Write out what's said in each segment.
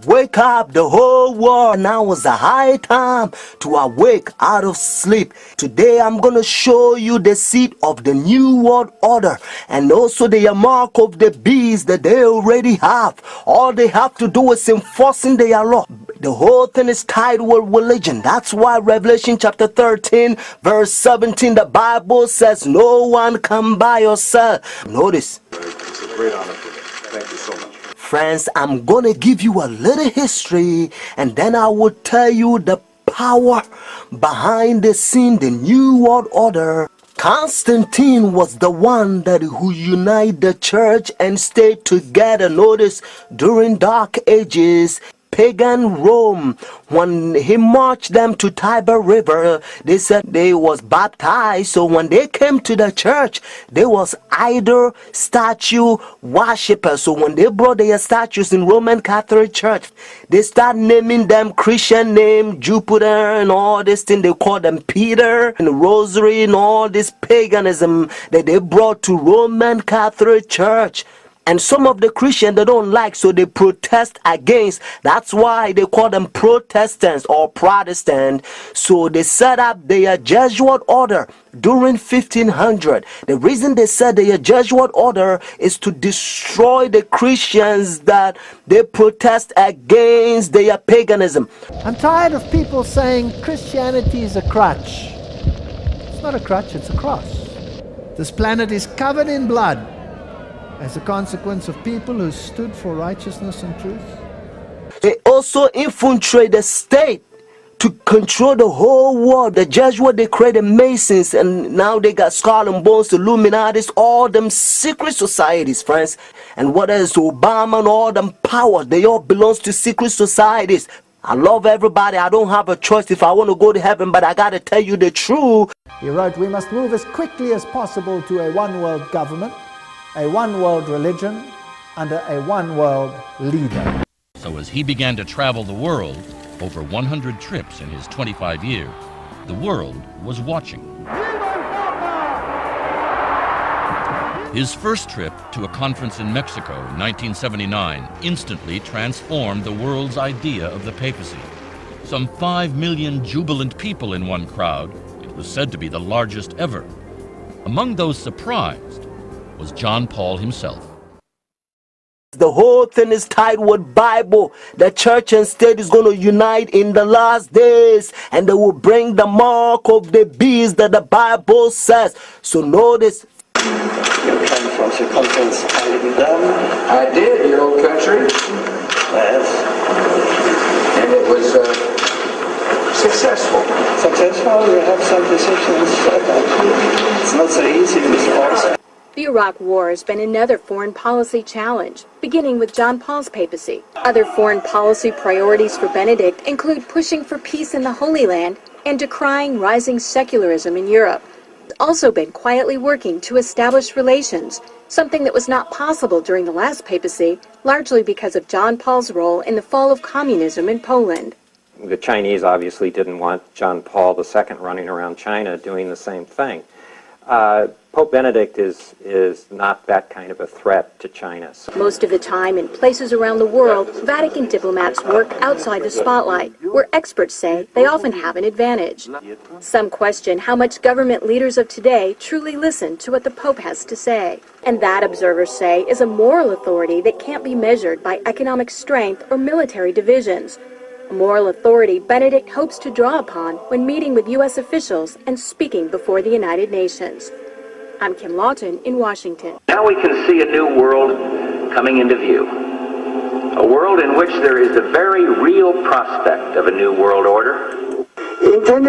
Wake up the whole world. Now is the high time to awake out of sleep. Today I'm gonna show you the seed of the new world order and also the mark of the beast that they already have. All they have to do is enforcing their law. The whole thing is tied with religion. That's why Revelation chapter 13 verse 17, the Bible says no one can buy or sell. Notice. It's a great honor for me. Thank you so much. Friends, I'm gonna give you a little history and then I will tell you the power behind the scene, the new world order. Constantine was the one who united the church and stayed together. Notice, during dark ages, pagan Rome, when he marched them to Tiber River, they said they was baptized. So when they came to the church, there was idol statue worshippers. So when they brought their statues in Roman Catholic Church, they start naming them Christian name, Jupiter and all this thing. They call them Peter and Rosary and all this paganism that they brought to Roman Catholic Church. And some of the Christians they don't like, so they protest against. That's why they call them Protestants or Protestant. So they set up their Jesuit order during 1500. The reason they set their Jesuit order is to destroy the Christians that they protest against their paganism. I'm tired of people saying Christianity is a crutch. It's not a crutch, it's a cross. This planet is covered in blood as a consequence of people who stood for righteousness and truth. They also infiltrate the state to control the whole world. The Jesuits, they created Masons, and now they got Skull and Bones, Illuminati, all them secret societies, friends. And what is Obama and all them powers, they all belong to secret societies. I love everybody. I don't have a choice if I want to go to heaven, but I gotta tell you the truth. He wrote, we must move as quickly as possible to a one-world government, a one-world religion, under a one-world leader. So as he began to travel the world, over 100 trips in his 25 years, the world was watching. His first trip to a conference in Mexico in 1979 instantly transformed the world's idea of the papacy. Some 5 million jubilant people in one crowd, it was said to be the largest ever. Among those surprised was John Paul himself. The whole thing is tied with Bible. The church and state is going to unite in the last days, and they will bring the mark of the beast that the Bible says. So notice. You came from circumference I did, your old country. Yes. And it was successful. Successful, you have some decisions. It's not so easy in this course. The Iraq War has been another foreign policy challenge, beginning with John Paul's papacy. Other foreign policy priorities for Benedict include pushing for peace in the Holy Land and decrying rising secularism in Europe. He's also been quietly working to establish relations, something that was not possible during the last papacy, largely because of John Paul's role in the fall of communism in Poland. The Chinese obviously didn't want John Paul II running around China doing the same thing. Pope Benedict is not that kind of a threat to China. Most of the time, in places around the world, Vatican diplomats work outside the spotlight, where experts say they often have an advantage. Some question how much government leaders of today truly listen to what the Pope has to say. And that, observers say, is a moral authority that can't be measured by economic strength or military divisions. A moral authority Benedict hopes to draw upon when meeting with U.S. officials and speaking before the United Nations. I'm Kim Lawton in Washington. Now we can see a new world coming into view. A world in which there is a very real prospect of a new world order. Pope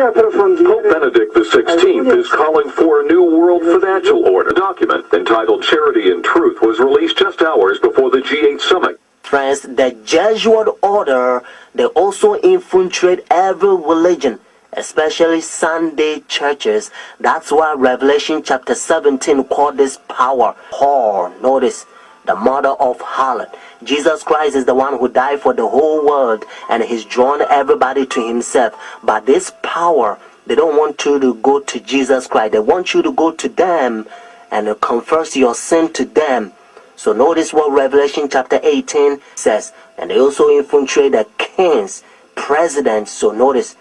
Benedict XVI is calling for a new world financial order. A document entitled Charity and Truth was released just hours before the G8 summit. Friends, the Jesuit order, they also infiltrate every religion, especially Sunday churches. That's why Revelation chapter 17 called this power whore. Notice, the mother of harlot. Jesus Christ is the one who died for the whole world, and he's drawn everybody to himself. But this power, they don't want you to go to Jesus Christ. They want you to go to them and confess your sin to them. So notice what Revelation chapter 18 says. And they also infiltrate the kings, presidents. So notice,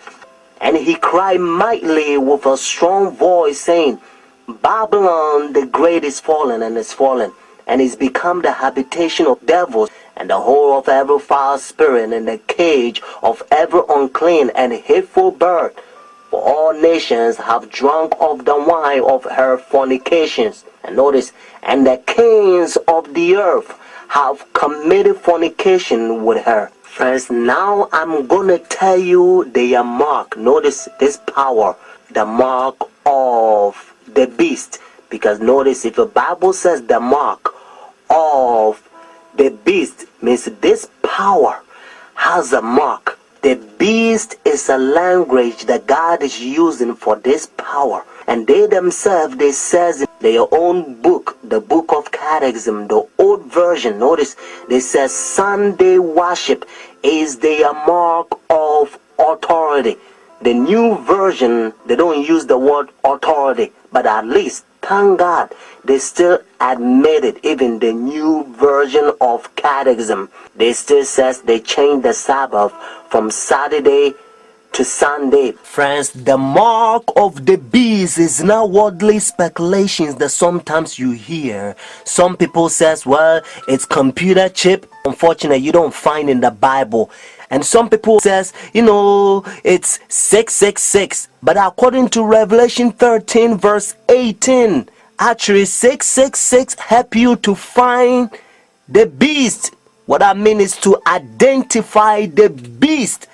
and he cried mightily with a strong voice, saying, Babylon the great is fallen, and is fallen, and is become the habitation of devils, and the whore of every foul spirit, and the cage of every unclean and hateful bird. For all nations have drunk of the wine of her fornications. And notice, and the kings of the earth have committed fornication with her. Friends, now I'm going to tell you their mark. Notice this power, the mark of the beast. Because notice, if the Bible says the mark of the beast, means this power has a mark. The beast is a language that God is using for this power. And they themselves, they says in their own book, the book of Catechism, the old version, notice, they say Sunday worship is their mark of authority. The new version, they don't use the word authority, but at least, thank God, they still admit it. Even the new version of Catechism, they still says they changed the Sabbath from Saturday to Sunday. Friends, the mark of the beast is not worldly speculations that sometimes you hear. Some people says, well, it's computer chip. Unfortunately, you don't find in the Bible. And some people says, you know, it's 666. But according to Revelation 13 verse 18, actually 666 help you to find the beast. What I mean is to identify the beast.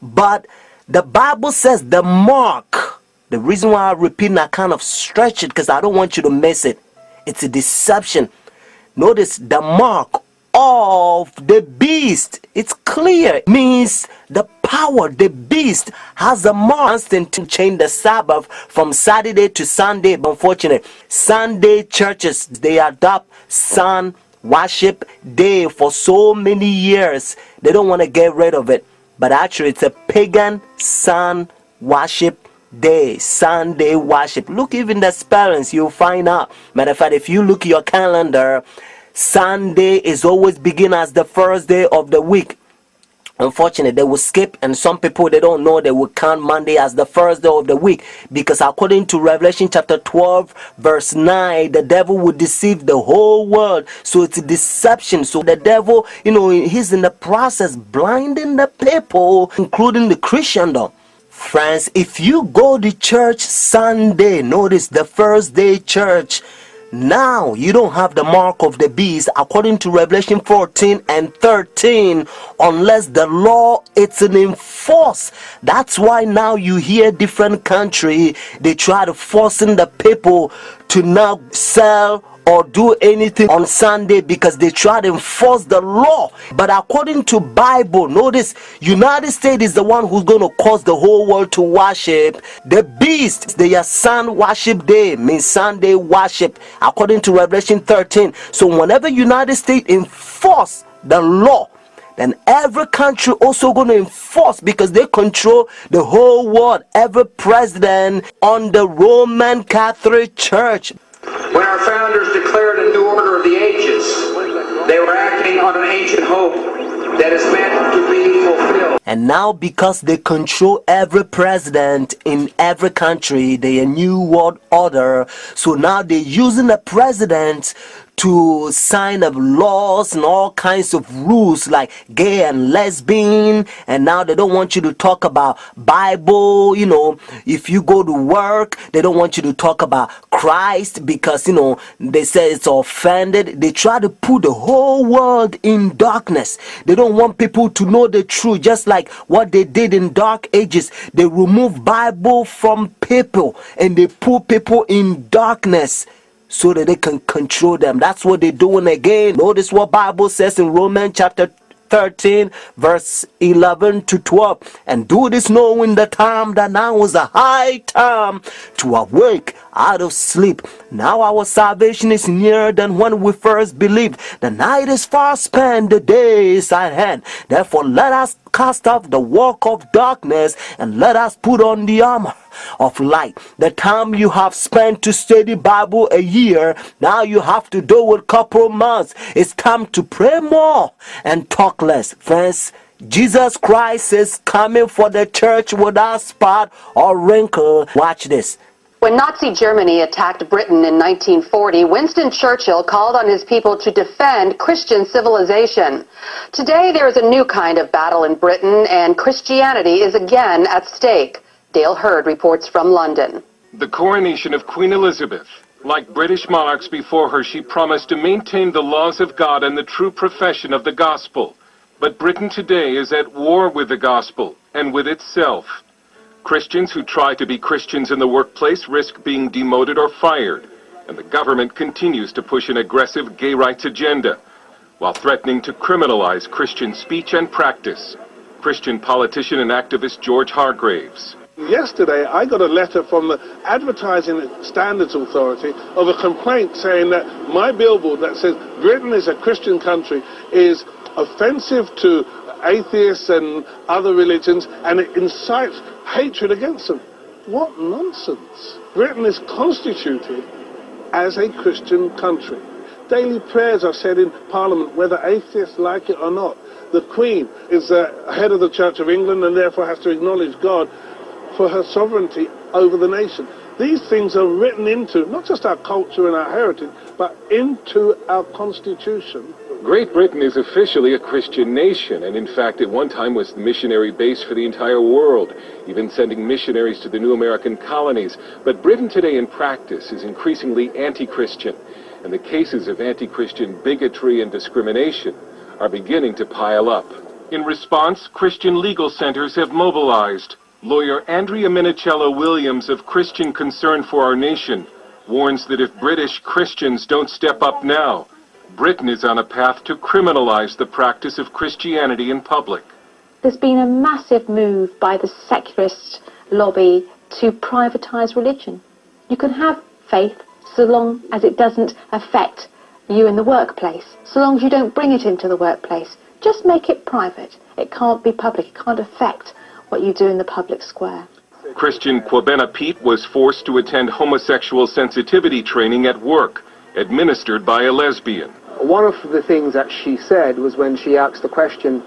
But the Bible says the mark. The reason why I repeat and I kind of stretch it because I don't want you to miss it. It's a deception. Notice the mark of the beast. It's clear. It means the power, the beast has a mark to change the Sabbath from Saturday to Sunday. But unfortunately, Sunday churches, they adopt sun worship day for so many years. They don't want to get rid of it. But actually, it's a pagan sun worship day, Sunday worship. Look, even the spellings, you'll find out. Matter of fact, if you look at your calendar, Sunday is always begin as the first day of the week. Unfortunately, they will skip, and some people, they don't know, they will count Monday as the first day of the week, because according to Revelation chapter 12 verse 9, the devil will deceive the whole world. So it's a deception. So the devil, you know, he's in the process blinding the people, including the Christendom. Friends, if you go to church Sunday, notice the first day church, now you don't have the mark of the beast according to Revelation 14 and 13 unless the law it's enforced. That's why now you hear different country, they try to forcing the people to now sell or do anything on Sunday because they try to enforce the law. But according to Bible, notice United States is the one who's going to cause the whole world to worship the beast. Their sun worship day means Sunday worship according to Revelation 13. So whenever United States enforce the law, then every country also going to enforce, because they control the whole world. Every president on the Roman Catholic Church. When our founders declared a new order of the ages, they were acting on an ancient hope that is meant to be fulfilled. And now, because they control every president in every country, they a new world order. So now they're using the president to sign up laws and all kinds of rules like gay and lesbian. And now they don't want you to talk about Bible. You know, if you go to work, they don't want you to talk about Christ because, you know, they say it's offended. They try to put the whole world in darkness. They don't want people to know the truth, just like what they did in dark ages. They remove Bible from people and they put people in darkness so that they can control them. That's what they're doing again. Notice what Bible says in Romans chapter 13 verse 11 to 12. And do this knowing the time that now is a high time to awake out of sleep. Now our salvation is nearer than when we first believed. The night is far spent, the day is at hand. Therefore let us cast off the work of darkness and let us put on the armor of light. The time you have spent to study Bible a year, now you have to do it couple months. It's time to pray more and talk less. Friends, Jesus Christ is coming for the church without spot or wrinkle. Watch this. When Nazi Germany attacked Britain in 1940, Winston Churchill called on his people to defend Christian civilization. Today there is a new kind of battle in Britain, and Christianity is again at stake. Dale Hurd reports from London. The coronation of Queen Elizabeth. Like British monarchs before her, she promised to maintain the laws of God and the true profession of the gospel. But Britain today is at war with the gospel and with itself. Christians who try to be Christians in the workplace risk being demoted or fired, and the government continues to push an aggressive gay rights agenda, while threatening to criminalize Christian speech and practice. Christian politician and activist George Hargraves. Yesterday, I got a letter from the Advertising Standards Authority of a complaint saying that my billboard that says Britain is a Christian country is offensive to atheists and other religions, and it incites hatred against them. What nonsense. Britain is constituted as a Christian country. Daily prayers are said in Parliament whether atheists like it or not. The Queen is the head of the Church of England and therefore has to acknowledge God for her sovereignty over the nation. These things are written into not just our culture and our heritage, but into our Constitution. Great Britain is officially a Christian nation, and in fact at one time was the missionary base for the entire world, even sending missionaries to the new American colonies. But Britain today in practice is increasingly anti-Christian, and the cases of anti-Christian bigotry and discrimination are beginning to pile up. In response, Christian legal centers have mobilized. Lawyer Andrea Minicello Williams of Christian Concern for Our Nation warns that if British Christians don't step up now, Britain is on a path to criminalize the practice of Christianity in public. There's been a massive move by the secularist lobby to privatize religion. You can have faith so long as it doesn't affect you in the workplace, so long as you don't bring it into the workplace. Just make it private. It can't be public. It can't affect what you do in the public square. Christian Kwabena Pete was forced to attend homosexual sensitivity training at work, administered by a lesbian. One of the things that she said was when she asked the question,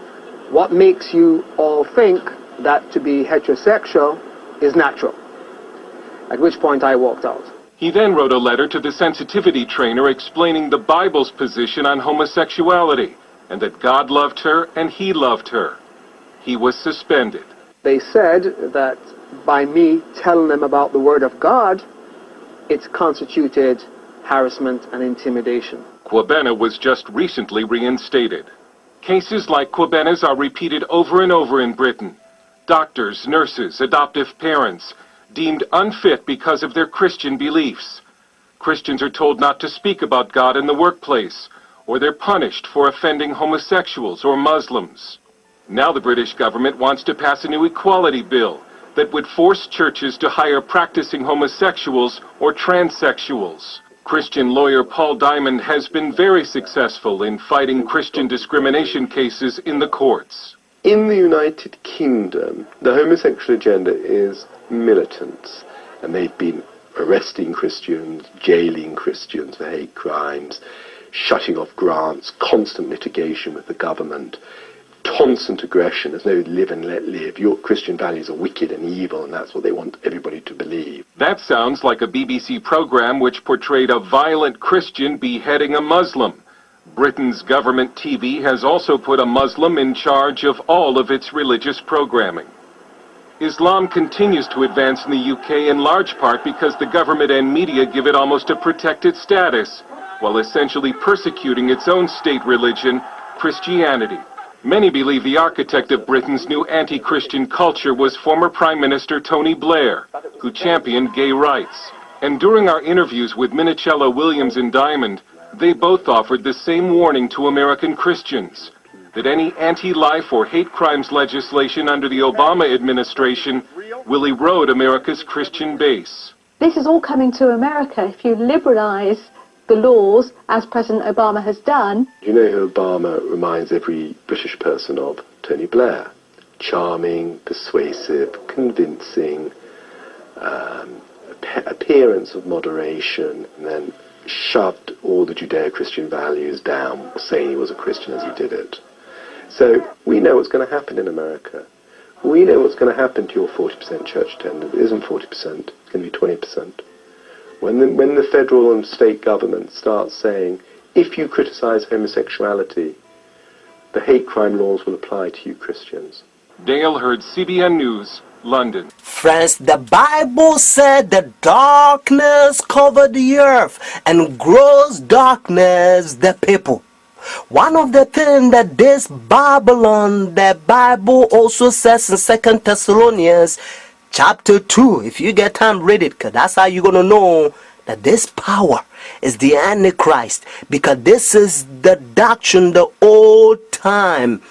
what makes you all think that to be heterosexual is natural? At which point I walked out. He then wrote a letter to the sensitivity trainer explaining the Bible's position on homosexuality, and that God loved her and he loved her. He was suspended. They said that by me telling them about the Word of God, it's constituted harassment and intimidation. Kwabena was just recently reinstated. Cases like Kwabena's are repeated over and over in Britain. Doctors, nurses, adoptive parents, deemed unfit because of their Christian beliefs. Christians are told not to speak about God in the workplace, or they're punished for offending homosexuals or Muslims. Now the British government wants to pass a new equality bill that would force churches to hire practicing homosexuals or transsexuals. Christian lawyer Paul Diamond has been very successful in fighting Christian discrimination cases in the courts. In the United Kingdom, the homosexual agenda is militant, and they've been arresting Christians, jailing Christians for hate crimes, shutting off grants, constant litigation with the government, constant aggression. There's no live and let live. Your Christian values are wicked and evil, and that's what they want everybody to believe. That sounds like a BBC program which portrayed a violent Christian beheading a Muslim. Britain's government TV has also put a Muslim in charge of all of its religious programming. Islam continues to advance in the UK in large part because the government and media give it almost a protected status, while essentially persecuting its own state religion, Christianity. Many believe the architect of Britain's new anti-Christian culture was former Prime Minister Tony Blair, who championed gay rights. And during our interviews with Minicello Williams and Diamond, they both offered the same warning to American Christians, that any anti-life or hate crimes legislation under the Obama administration will erode America's Christian base. This is all coming to America. If you liberalize the laws, as President Obama has done. You know who Obama reminds every British person of? Tony Blair. charming, persuasive, convincing, appearance of moderation, and then shoved all the Judeo-Christian values down, saying he was a Christian as he did it. So we know what's going to happen in America. We know what's going to happen to your 40% church attendance. It isn't 40%, it's going to be 20%. When the federal and state government starts saying, if you criticize homosexuality, the hate crime laws will apply to you Christians. Dale Hurd, CBN News, London. Friends, the Bible said that darkness covered the earth and gross darkness the people. One of the things that this Babylon, the Bible also says in 2 Thessalonians chapter 2, if you get time, read it, because that's how you're going to know that this power is the Antichrist, because this is the doctrine, the old time,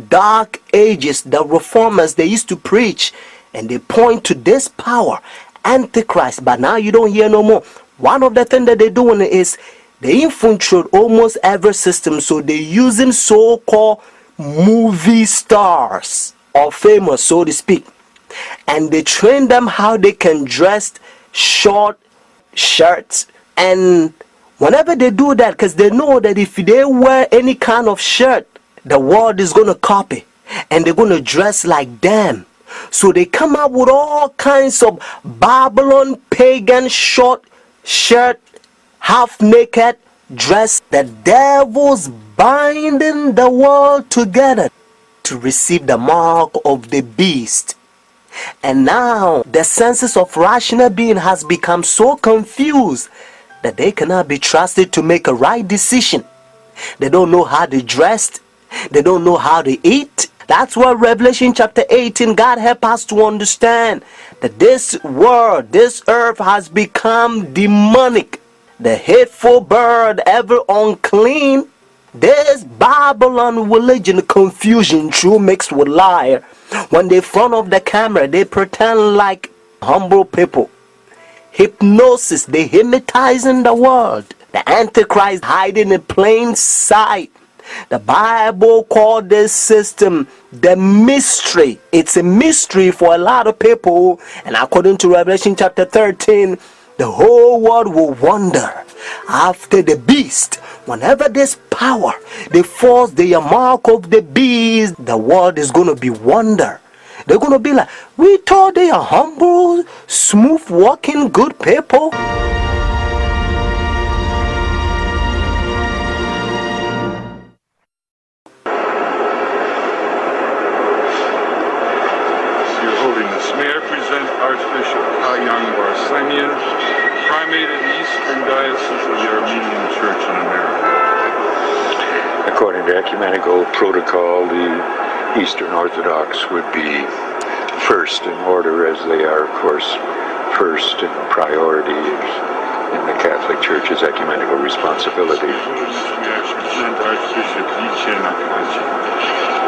dark ages, the reformers, they used to preach, and they point to this power, Antichrist, but now you don't hear no more. One of the things that they're doing is they infiltrate almost every system, so they're using so-called movie stars, or famous, so to speak, and they train them how they can dress short shirts. And whenever they do that, because they know that if they wear any kind of shirt, the world is going to copy, and they're going to dress like them. So they come up with all kinds of Babylon pagan short shirt, half naked dress. The devil's binding the world together to receive the mark of the beast. And now the senses of rational being has become so confused that they cannot be trusted to make a right decision. They don't know how they dressed. They don't know how to eat. That's why Revelation chapter 18, God help us to understand that this world, this earth has become demonic. The hateful bird, ever unclean. This Babylon religion, confusion, true mixed with liar. When they front of the camera, they pretend like humble people. Hypnosis, they hypnotizing the world. The Antichrist hiding in plain sight. The Bible called this system the mystery. It's a mystery for a lot of people. And according to Revelation chapter 13, the whole world will wonder after the beast. Whenever this power, they force the mark of the beast, the world is going to be wonder. They're going to be like, we thought they are humble, smooth walking, good people. May I present Archbishop Kayang Barsamian, Primate of the Eastern Diocese of the Armenian Church in America. According to ecumenical protocol, the Eastern Orthodox would be first in order, as they are, of course, first in priority in the Catholic Church's ecumenical responsibility. May I present Archbishop Yichen Akachi,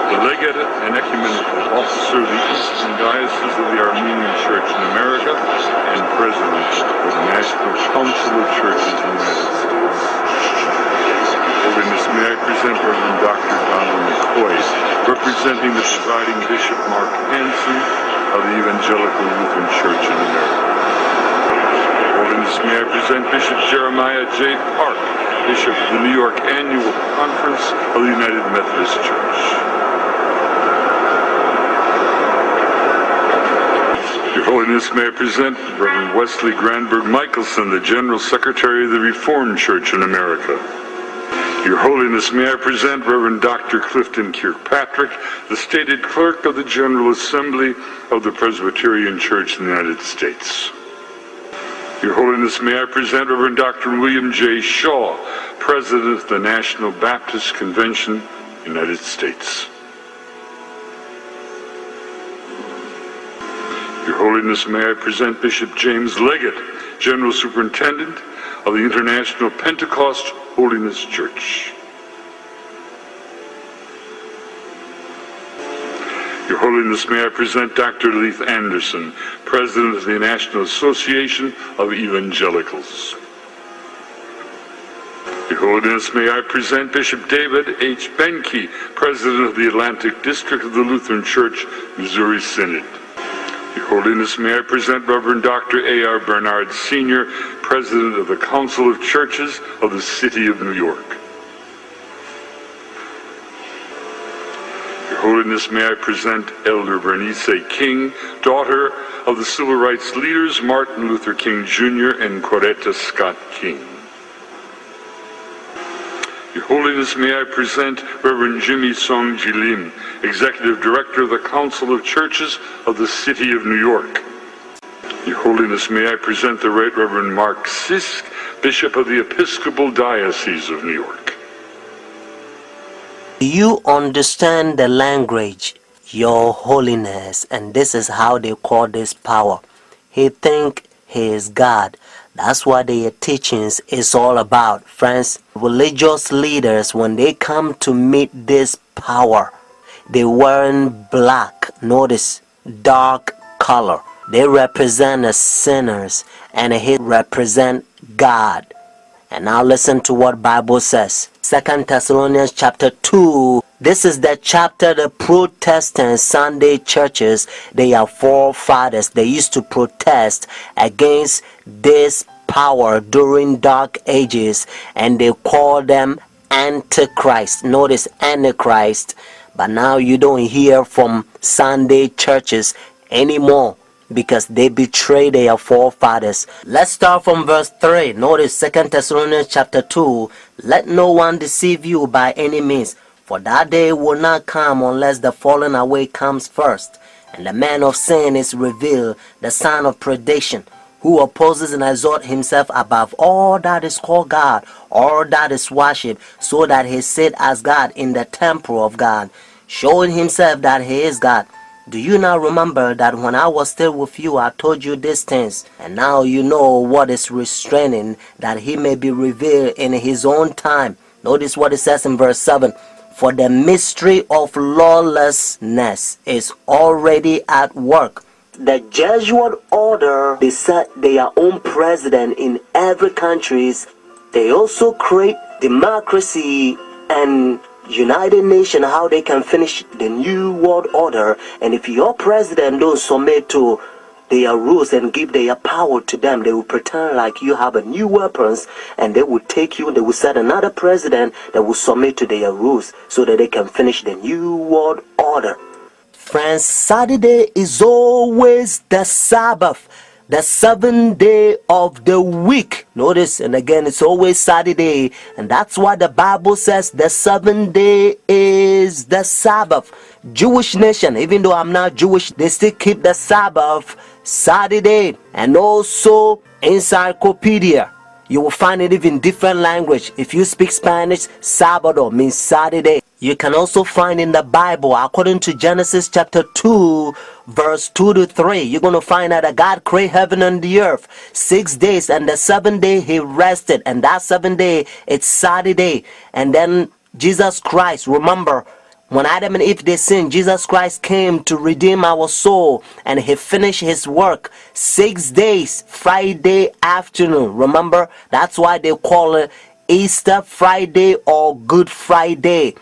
the legate and ecumenical officer of the Eastern Diocese of the Armenian Church in America and president of the National Council of Churches in the United States. Holiness, may I present Reverend Dr. Donald McCoy, representing the presiding Bishop Mark Hansen of the Evangelical Lutheran Church in America. Holiness, may I present Bishop Jeremiah J. Park, Bishop of the New York Annual Conference of the United Methodist Church. Your Holiness, may I present Reverend Wesley Granberg Michelson, the General Secretary of the Reformed Church in America. Your Holiness, may I present Reverend Dr. Clifton Kirkpatrick, the stated clerk of the General Assembly of the Presbyterian Church in the United States. Your Holiness, may I present Reverend Dr. William J. Shaw, President of the National Baptist Convention, United States. Your Holiness, may I present Bishop James Leggett, General Superintendent of the International Pentecost Holiness Church. Your Holiness, may I present Dr. Leith Anderson, President of the National Association of Evangelicals. Your Your Holiness, may I present Bishop David H. Benke, President of the Atlantic District of the Lutheran Church, Missouri Synod. Your Holiness, may I present Reverend Dr. A.R. Bernard Sr., President of the Council of Churches of the City of New York. Your Holiness, may I present Elder Bernice King, daughter of the civil rights leaders Martin Luther King Jr. and Coretta Scott King. Your Holiness, may I present Reverend Jimmy Song Jilim, Executive Director of the Council of Churches of the City of New York. Your Holiness, may I present the Right Reverend Mark Sisk, Bishop of the Episcopal Diocese of New York. Do you understand the language, Your Holiness? And this is how they call this power. He think he is God. That's what their teachings is all about, friends. Religious leaders, when they come to meet this power, they wearing black. Notice, dark color. They represent the sinners, and he represent God. And now listen to what Bible says. 2 Thessalonians chapter 2. This is the chapter the Protestant Sunday churches, they are forefathers. They used to protest against this power during dark ages, and they call them Antichrist. Notice, Antichrist. But now you don't hear from Sunday churches anymore, because they betray their forefathers. Let's start from verse 3. Notice 2 Thessalonians chapter 2. Let no one deceive you by any means, for that day will not come unless the falling away comes first, and the man of sin is revealed, the son of perdition, who opposes and exalts himself above all that is called God, all that is worshipped, so that he sit as God in the temple of God, showing himself that he is God. Do you not remember that when I was still with you, I told you these things? And now you know what is restraining, that he may be revealed in his own time. Notice what it says in verse 7. For the mystery of lawlessness is already at work. The Jesuit order, they set their own president in every country. They also create democracy and United Nations, how they can finish the new world order. And if your president don't submit to their rules and give their power to them, they will pretend like you have a new weapons, and they will take you, they will set another president that will submit to their rules so that they can finish the new world order. Friends, Saturday is always the Sabbath, the seventh day of the week. Notice, and again, it's always Saturday, and that's why the Bible says the seventh day is the Sabbath. Jewish nation, even though I'm not Jewish, they still keep the Sabbath Saturday. And also encyclopedia, you will find it even different language. If you speak Spanish, Sábado means Saturday. You can also find in the Bible, according to Genesis chapter 2, verse 2 to 3, you're going to find out that God created heaven and the earth 6 days, and the seventh day he rested, and that seventh day it's Saturday. And then Jesus Christ, remember, when Adam and Eve they sinned, Jesus Christ came to redeem our soul, and he finished his work 6 days, Friday afternoon. Remember, that's why they call it Easter Friday or Good Friday.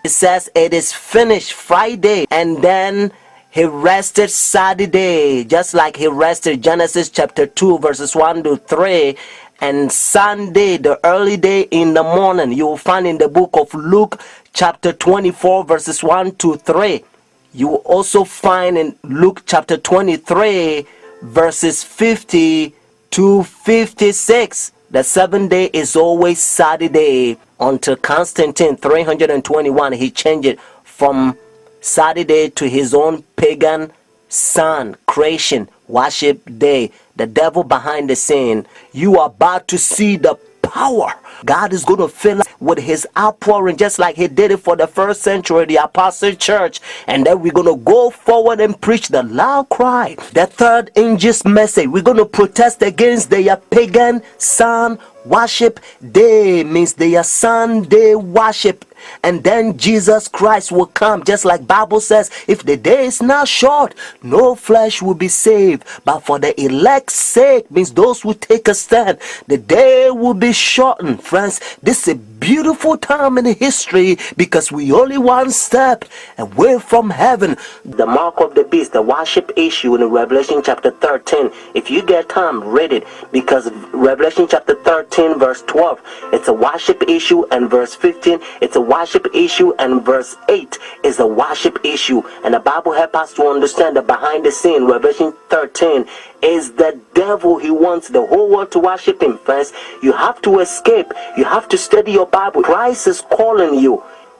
It says it is finished Friday, and then he rested Saturday, just like he rested Genesis chapter 2 verses 1 to 3. And Sunday, the early day in the morning, you will find in the book of Luke chapter 24 verses 1 to 3. You will also find in Luke chapter 23 verses 50 to 56. The seventh day is always Saturday. Until Constantine 321, he changed it from Saturday to his own pagan sun creation worship day. The devil behind the scene. You are about to see the power. God is going to fill us with his outpouring, just like he did it for the first century, the apostle church. And then we're going to go forward and preach the loud cry, the third angel's message. We're going to protest against their pagan sun worship day, means their Sunday worship. and then Jesus Christ will come. Just like Bible says, if the day is not short, no flesh will be saved. But for the elect's sake, means those who take a stand, the day will be shortened. Friends, this is a beautiful time in history because we only one step away from heaven. The mark of the beast, the worship issue in Revelation chapter 13. If you get time, read it, because Revelation chapter 13 verse 12, it's a worship issue, and verse 15, it's a worship issue, and verse 8 is a worship issue. And the Bible helps us to understand that behind the scene, Revelation 13 is the devil. He wants the whole world to worship him. Friends, you have to escape. You have to study your Bible. Christ is calling you,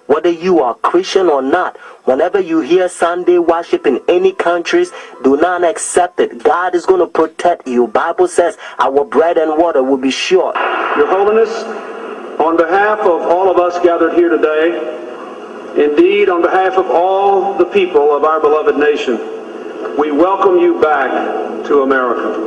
whether you are Christian or not. Whenever you hear Sunday worship in any countries, do not accept it. God is going to protect you. Bible says our bread and water will be sure. Your Holiness, on behalf of all of us gathered here today, indeed on behalf of all the people of our beloved nation, we welcome you back to America.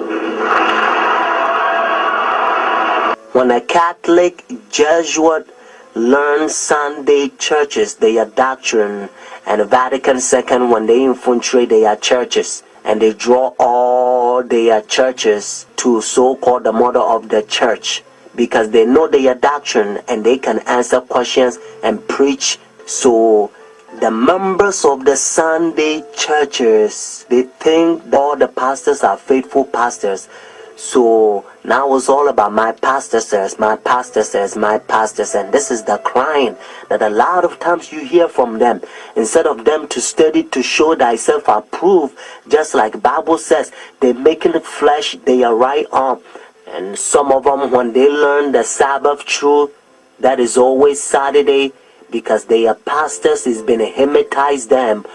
When a Catholic Jesuit learns Sunday churches, their doctrine, and Vatican II, when they infiltrate their churches, and they draw all their churches to so-called the mother of the church, because they know their doctrine and they can answer questions and preach. So the members of the Sunday churches, they think all the pastors are faithful pastors. So now it's all about my pastor says, my pastor says, my pastor says. And this is the crying that a lot of times you hear from them. Instead of them to study to show thyself approved, just like Bible says, they're making flesh their right arm. And some of them, when they learn the Sabbath truth, that is always Saturday, because their pastors has been hypnotized them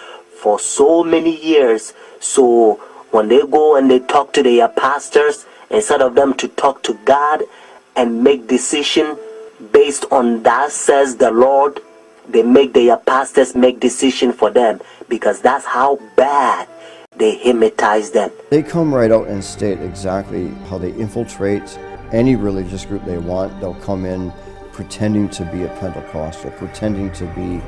for so many years. So when they go and they talk to their pastors, instead of them to talk to God and make decision based on that says the Lord, they make their pastors make decision for them, because that's how bad they hypnotize them. They come right out and state exactly how they infiltrate any religious group they want. They'll come in pretending to be a Pentecostal, pretending to be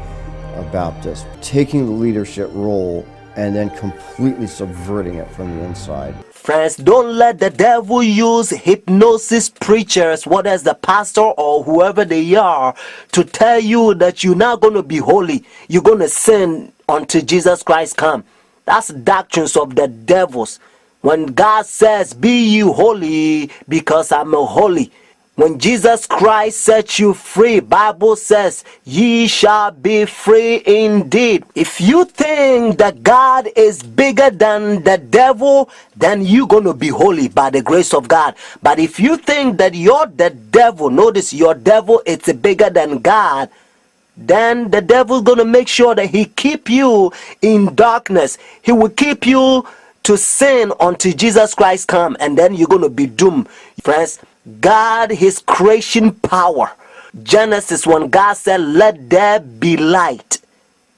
a Baptist, taking the leadership role and then completely subverting it from the inside. Friends, don't let the devil use hypnosis preachers, whether it's the pastor or whoever they are, to tell you that you're not going to be holy. You're going to sin until Jesus Christ comes. That's doctrines of the devils. When God says, be you holy because I'm holy. When Jesus Christ sets you free, Bible says, ye shall be free indeed. If you think that God is bigger than the devil, then you're going to be holy by the grace of God. But if you think that you're the devil, notice your devil is bigger than God, then the devil's going to make sure that he keep you in darkness. He will keep you to sin until Jesus Christ comes, and then you're going to be doomed. Friends, God, his creation power. Genesis, when God said, let there be light,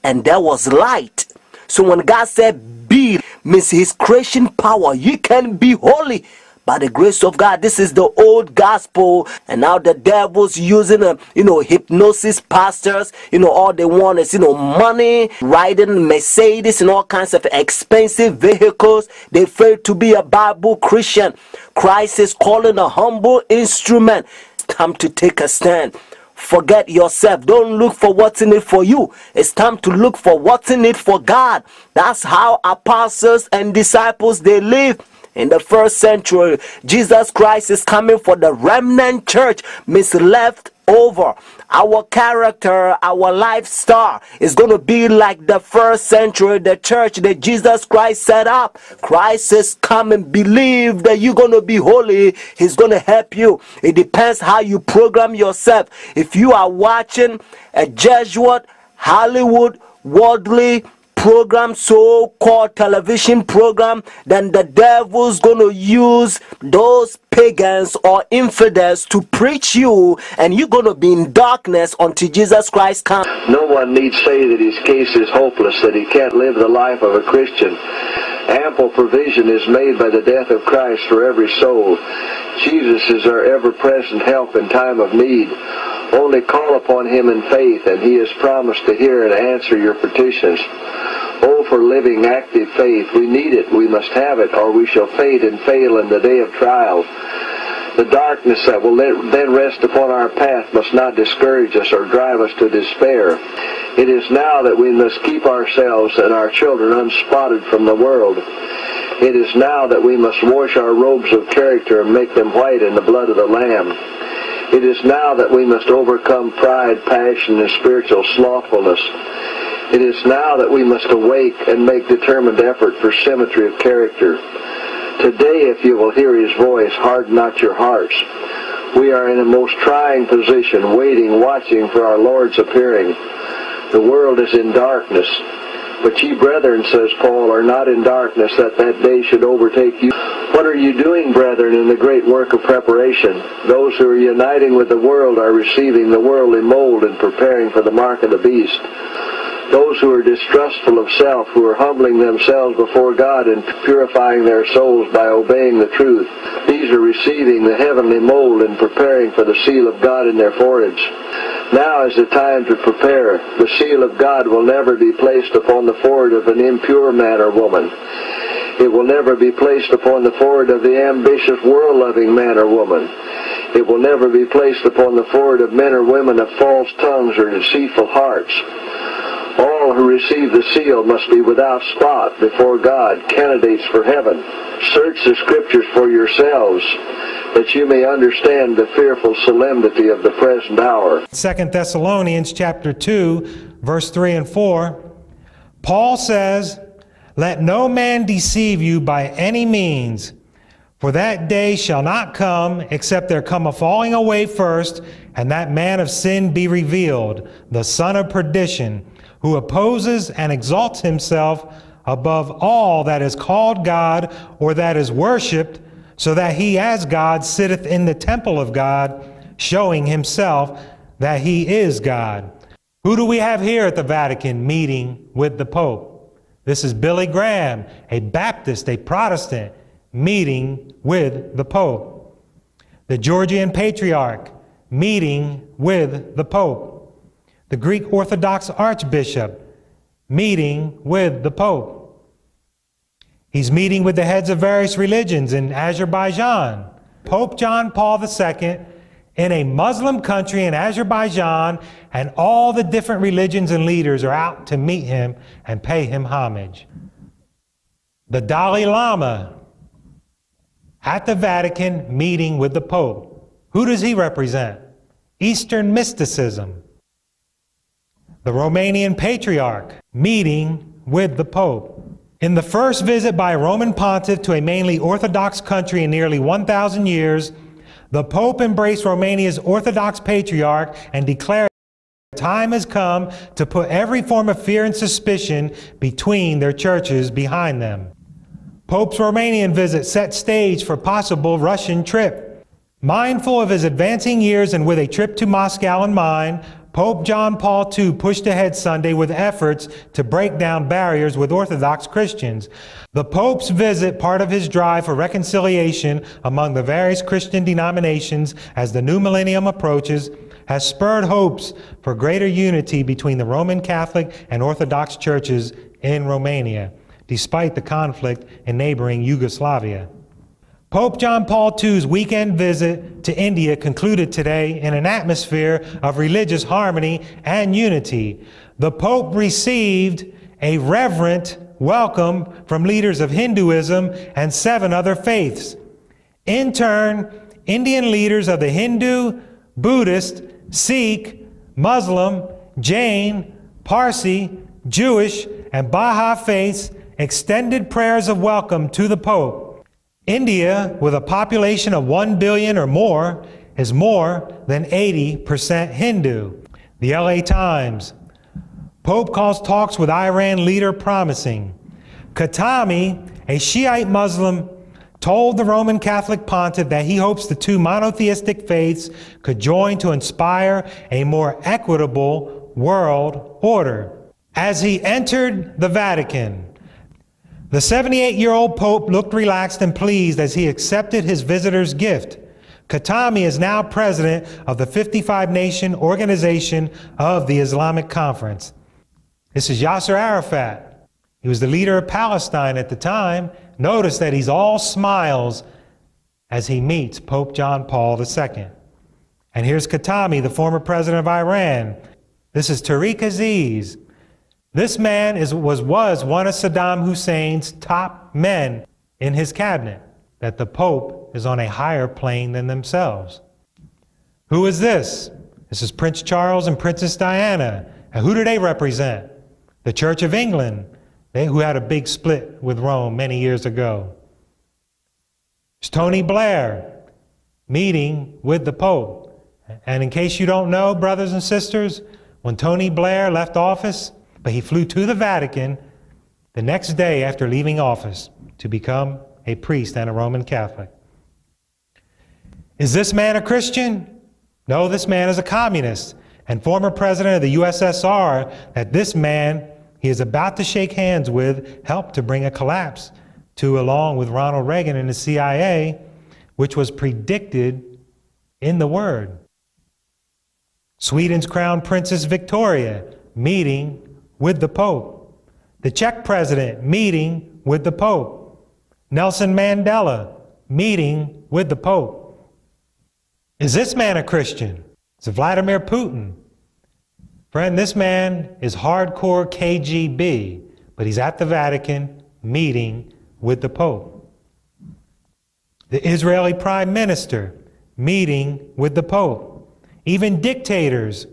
and there was light. So when God said be, means his creation power. You can be holy by the grace of God. This is the old gospel, and now the devil's using hypnosis pastors. All they want is money, riding Mercedes and all kinds of expensive vehicles. They fail to be a Bible Christian. Christ is calling a humble instrument. Time to take a stand. Forget yourself. Don't look for what's in it for you. It's time to look for what's in it for God. That's how apostles and disciples they live. In the first century, Jesus Christ is coming for the remnant church, means left over. Our character, our lifestyle is going to be like the first century, the church that Jesus Christ set up. Christ is coming. Believe that you're going to be holy. He's going to help you. It depends how you program yourself. If you are watching a Jesuit, Hollywood, worldly program, so-called television program, then the devil's gonna use those pagans or infidels to preach you, and you're gonna be in darkness until Jesus Christ comes. No one need say that his case is hopeless, that he can't live the life of a Christian. Ample provision is made by the death of Christ for every soul. Jesus is our ever-present help in time of need. Only call upon him in faith, and he has promised to hear and answer your petitions. Oh, for living, active faith. We need it. We must have it, or we shall fade and fail in the day of trial. The darkness that will then rest upon our path must not discourage us or drive us to despair. It is now that we must keep ourselves and our children unspotted from the world. It is now that we must wash our robes of character and make them white in the blood of the Lamb. It is now that we must overcome pride, passion, and spiritual slothfulness. It is now that we must awake and make determined effort for symmetry of character. Today, if you will hear his voice, harden not your hearts. We are in a most trying position, waiting, watching for our Lord's appearing. The world is in darkness. But ye, brethren, says Paul, are not in darkness, that day should overtake you. What are you doing, brethren, in the great work of preparation? Those who are uniting with the world are receiving the worldly mold and preparing for the mark of the beast. Those who are distrustful of self, who are humbling themselves before God and purifying their souls by obeying the truth, these are receiving the heavenly mold and preparing for the seal of God in their foreheads. Now is the time to prepare. The seal of God will never be placed upon the forehead of an impure man or woman. It will never be placed upon the forehead of the ambitious, world-loving man or woman. It will never be placed upon the forehead of men or women of false tongues or deceitful hearts. All who receive the seal must be without spot before God, candidates for heaven. Search the Scriptures for yourselves, that you may understand the fearful solemnity of the present hour. 2 Thessalonians chapter 2, verse 3 and 4, Paul says, "Let no man deceive you by any means, for that day shall not come, except there come a falling away first, and that man of sin be revealed, the son of perdition, who opposes and exalts himself above all that is called God or that is worshipped, so that he as God sitteth in the temple of God, showing himself that he is God." Who do we have here at the Vatican meeting with the Pope? This is Billy Graham, a Baptist, a Protestant, meeting with the Pope. The Georgian Patriarch meeting with the Pope. The Greek Orthodox Archbishop meeting with the Pope. He's meeting with the heads of various religions in Azerbaijan. Pope John Paul II in a Muslim country in Azerbaijan, and all the different religions and leaders are out to meet him and pay him homage. The Dalai Lama at the Vatican meeting with the Pope. Who does he represent? Eastern mysticism. The Romanian Patriarch meeting with the Pope. In the first visit by a Roman pontiff to a mainly Orthodox country in nearly 1,000 years, the Pope embraced Romania's Orthodox Patriarch and declared the time has come to put every form of fear and suspicion between their churches behind them. Pope's Romanian visit set stage for possible Russian trip. Mindful of his advancing years and with a trip to Moscow in mind, Pope John Paul II pushed ahead Sunday with efforts to break down barriers with Orthodox Christians. The Pope's visit, part of his drive for reconciliation among the various Christian denominations as the new millennium approaches, has spurred hopes for greater unity between the Roman Catholic and Orthodox churches in Romania, despite the conflict in neighboring Yugoslavia. Pope John Paul II's weekend visit to India concluded today in an atmosphere of religious harmony and unity. The Pope received a reverent welcome from leaders of Hinduism and 7 other faiths. In turn, Indian leaders of the Hindu, Buddhist, Sikh, Muslim, Jain, Parsi, Jewish, and Baha'i faiths extended prayers of welcome to the Pope. India, with a population of 1 billion or more, is more than 80% Hindu. The LA Times. Pope calls talks with Iran leader promising. Khatami, a Shiite Muslim, told the Roman Catholic pontiff that he hopes the 2 monotheistic faiths could join to inspire a more equitable world order. As he entered the Vatican, The 78-year-old Pope looked relaxed and pleased as he accepted his visitor's gift. Khatami is now president of the 55-nation organization of the Islamic Conference. This is Yasser Arafat. He was the leader of Palestine at the time. Notice that he's all smiles as he meets Pope John Paul II. And here's Khatami, the former president of Iran. This is Tariq Aziz. This man was one of Saddam Hussein's top men in his cabinet, that the Pope is on a higher plane than themselves. Who is this? This is Prince Charles and Princess Diana. And who do they represent? The Church of England, who had a big split with Rome many years ago. It's Tony Blair meeting with the Pope. And in case you don't know, brothers and sisters, when Tony Blair left office, but he flew to the Vatican the next day after leaving office to become a priest and a Roman Catholic. Is this man a Christian? No, this man is a communist and former president of the USSR that this man he is about to shake hands with helped to bring a collapse to, along with Ronald Reagan and the CIA, which was predicted in the Word. Sweden's Crown Princess Victoria meeting with the Pope. The Czech president meeting with the Pope. Nelson Mandela meeting with the Pope. Is this man a Christian? It's Vladimir Putin. Friend, this man is hardcore KGB, but he's at the Vatican meeting with the Pope. The Israeli Prime Minister meeting with the Pope. Even dictators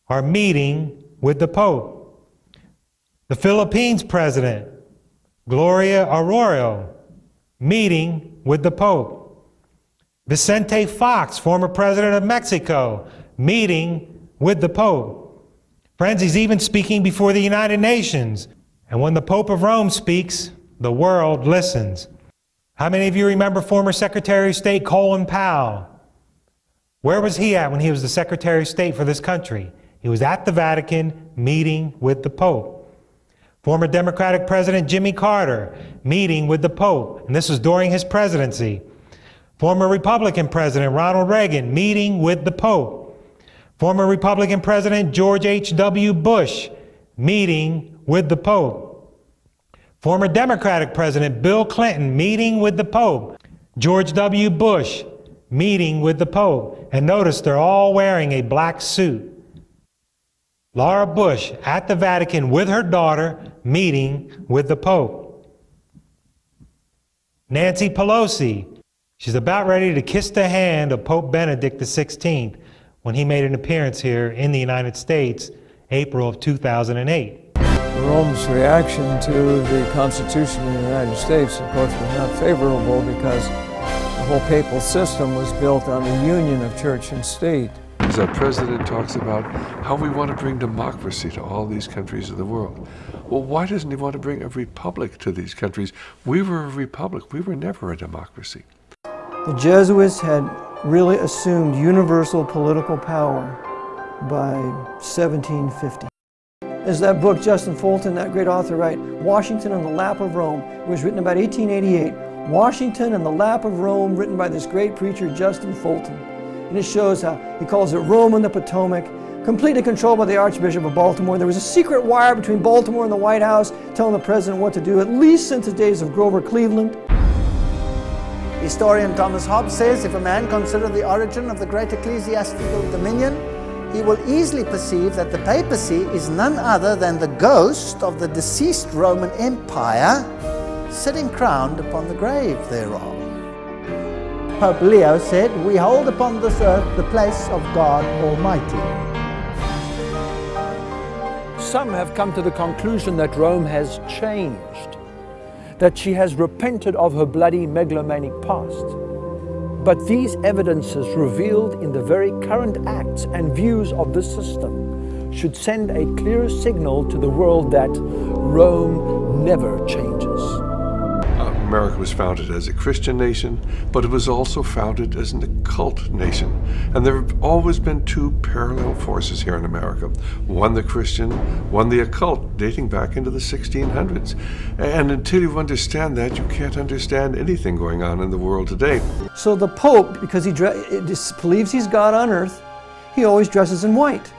are meeting with the Pope. The Philippines President, Gloria Arroyo, meeting with the Pope. Vicente Fox, former president of Mexico, meeting with the Pope. Friends, he's even speaking before the United Nations. And when the Pope of Rome speaks, the world listens. How many of you remember former Secretary of State Colin Powell? Where was he at when he was the Secretary of State for this country? He was at the Vatican meeting with the Pope. Former Democratic President Jimmy Carter meeting with the Pope, and this was during his presidency. Former Republican President Ronald Reagan meeting with the Pope. Former Republican President George H.W. Bush meeting with the Pope. Former Democratic President Bill Clinton meeting with the Pope. George W. Bush meeting with the Pope. And notice they're all wearing a black suit. Laura Bush at the Vatican with her daughter meeting with the Pope. Nancy Pelosi, she's about ready to kiss the hand of Pope Benedict XVI when he made an appearance here in the United States, April of 2008. Rome's reaction to the Constitution of the United States, of course, was not favorable because the whole papal system was built on the union of church and state. As our president talks about how we want to bring democracy to all these countries of the world. Well, why doesn't he want to bring a republic to these countries? We were a republic. We were never a democracy. The Jesuits had really assumed universal political power by 1750. As that book, Justin Fulton, that great author, wrote, Washington on the Lap of Rome. It was written about 1888. Washington on the Lap of Rome, written by this great preacher, Justin Fulton. And it shows how he calls it Rome on the Potomac, completely controlled by the Archbishop of Baltimore. There was a secret wire between Baltimore and the White House telling the president what to do, at least since the days of Grover Cleveland. Historian Thomas Hobbes says, if a man consider the origin of the great ecclesiastical dominion, he will easily perceive that the papacy is none other than the ghost of the deceased Roman Empire sitting crowned upon the grave thereof. Pope Leo said, we hold upon this earth the place of God Almighty. Some have come to the conclusion that Rome has changed, that she has repented of her bloody megalomaniac past. But these evidences revealed in the very current acts and views of this system should send a clear signal to the world that Rome never changes. America was founded as a Christian nation, but it was also founded as an occult nation. And there have always been two parallel forces here in America. One the Christian, one the occult, dating back into the 1600s. And until you understand that, you can't understand anything going on in the world today. So the Pope, because he believes he's God on earth, he always dresses in white.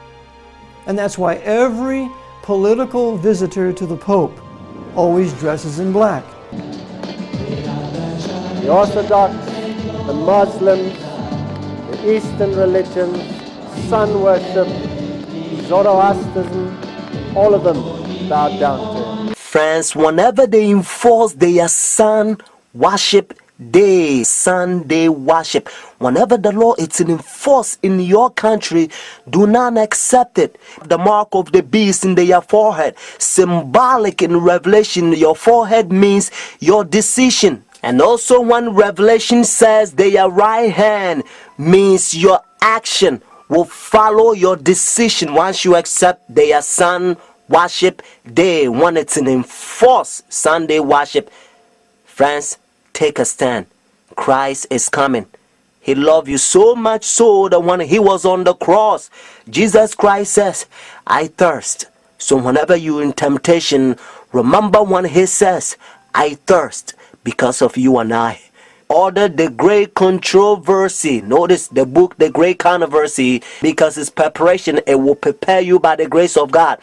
And that's why every political visitor to the Pope always dresses in black. The Orthodox, the Muslims, the Eastern religions, sun worship, Zoroastrianism, all of them bowed down to him. Friends, whenever they enforce their sun worship day, Sunday worship, whenever the law is enforced in your country, do not accept it. The mark of the beast in their forehead, symbolic in Revelation, your forehead means your decision. And also when Revelation says their right hand means your action will follow your decision once you accept their sun worship day, when it's an enforced Sunday worship. Friends, take a stand. Christ is coming. He loved you so much so that when he was on the cross, Jesus Christ says, I thirst. So whenever you're in temptation, remember when he says, I thirst because of you and I. Order The Great Controversy. Notice the book, The Great Controversy, because it's preparation. It will prepare you by the grace of God.